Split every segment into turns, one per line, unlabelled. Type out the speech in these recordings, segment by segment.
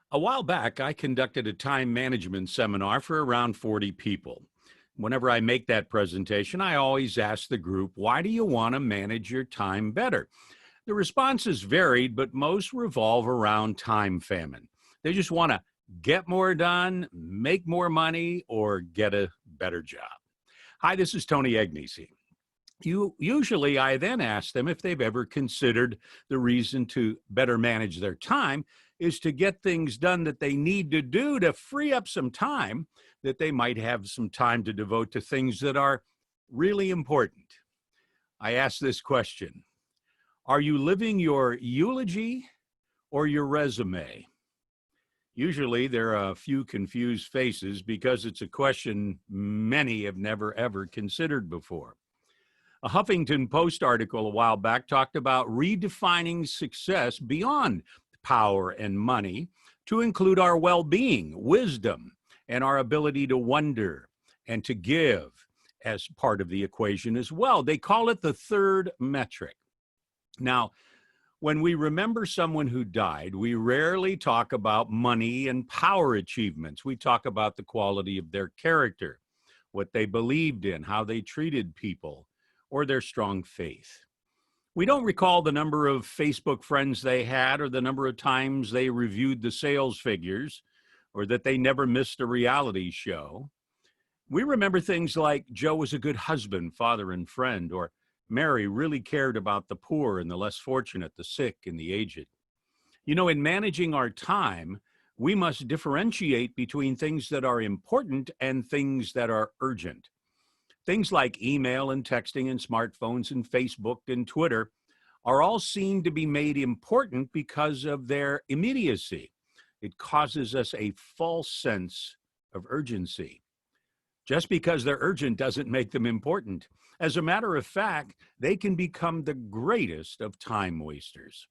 A while back, I conducted a time management seminar for around 40 people. Whenever I make that presentation, I always ask the group, why do you want to manage your time better? The responses varied, but most revolve around time famine. They just want to get more done, make more money, or get a better job. Hi, this is Tony Agnesi. Usually, I then ask them if they've ever considered the reason to better manage their time is to get things done that they need to do to free up some time that they might have some time to devote to things that are really important. I ask this question: are you living your eulogy or your resume? Usually there are a few confused faces because it's a question many have never ever considered before. A Huffington Post article a while back talked about redefining success beyond power and money to include our well-being, wisdom, and our ability to wonder and to give as part of the equation as well. They call it the third metric. Now, when we remember someone who died, we rarely talk about money and power achievements. We talk about the quality of their character, what they believed in, how they treated people, or their strong faith. We don't recall the number of Facebook friends they had or the number of times they reviewed the sales figures or that they never missed a reality show. We remember things like Joe was a good husband, father, and friend, or Mary really cared about the poor and the less fortunate, the sick and the aged. You know, in managing our time, we must differentiate between things that are important and things that are urgent. Things like email and texting and smartphones and Facebook and Twitter are all seen to be made important because of their immediacy. It causes us a false sense of urgency. Just because they're urgent doesn't make them important. As a matter of fact, they can become the greatest of time wasters.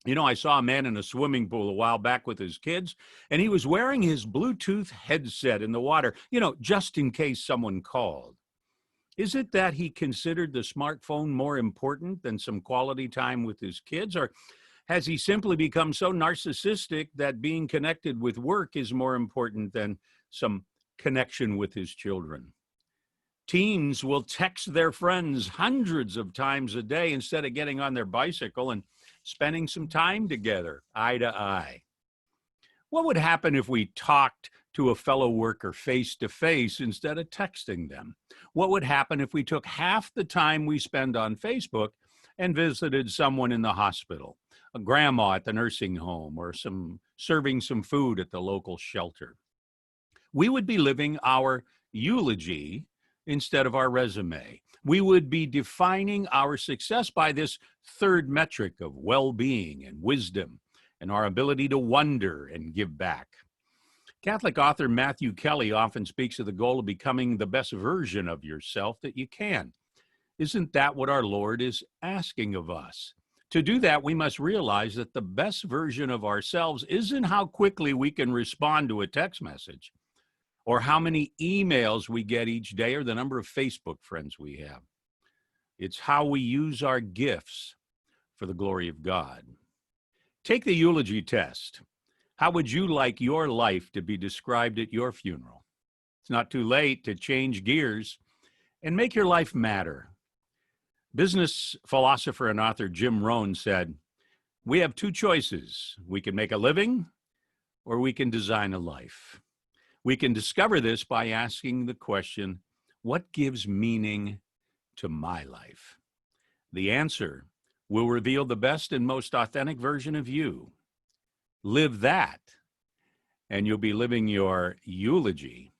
You know, I saw a man in a swimming pool a while back with his kids, and he was wearing his Bluetooth headset in the water, just in case someone called. Is it that he considered the smartphone more important than some quality time with his kids? Or has he simply become so narcissistic that being connected with work is more important than some connection with his children? Teens will text their friends hundreds of times a day instead of getting on their bicycle and spending some time together, eye to eye. What would happen if we talked to a fellow worker face to face instead of texting them? What would happen if we took half the time we spend on Facebook and visited someone in the hospital, a grandma at the nursing home, or serving some food at the local shelter? We would be living our eulogy instead of our resume. We would be defining our success by this third metric of well-being and wisdom and our ability to wonder and give back. Catholic author Matthew Kelly often speaks of the goal of becoming the best version of yourself that you can. Isn't that what our Lord is asking of us? To do that, we must realize that the best version of ourselves isn't how quickly we can respond to a text message, or how many emails we get each day, or the number of Facebook friends we have. It's how we use our gifts for the glory of God. Take the eulogy test. How would you like your life to be described at your funeral? It's not too late to change gears and make your life matter. Business philosopher and author Jim Rohn said, "We have two choices. We can make a living or we can design a life." We can discover this by asking the question, what gives meaning to my life? The answer will reveal the best and most authentic version of you. Live that, and you'll be living your eulogy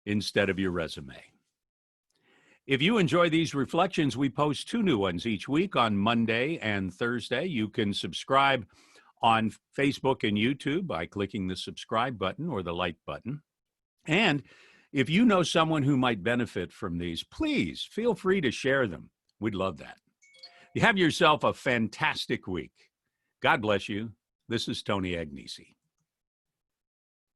instead of your resume. If you enjoy these reflections, we post 2 new ones each week on Monday and Thursday. You can subscribe on Facebook and YouTube by clicking the subscribe button or the like button. And if you know someone who might benefit from these, please feel free to share them. We'd love that. You have yourself a fantastic week. God bless you. This is Tony Agnesi.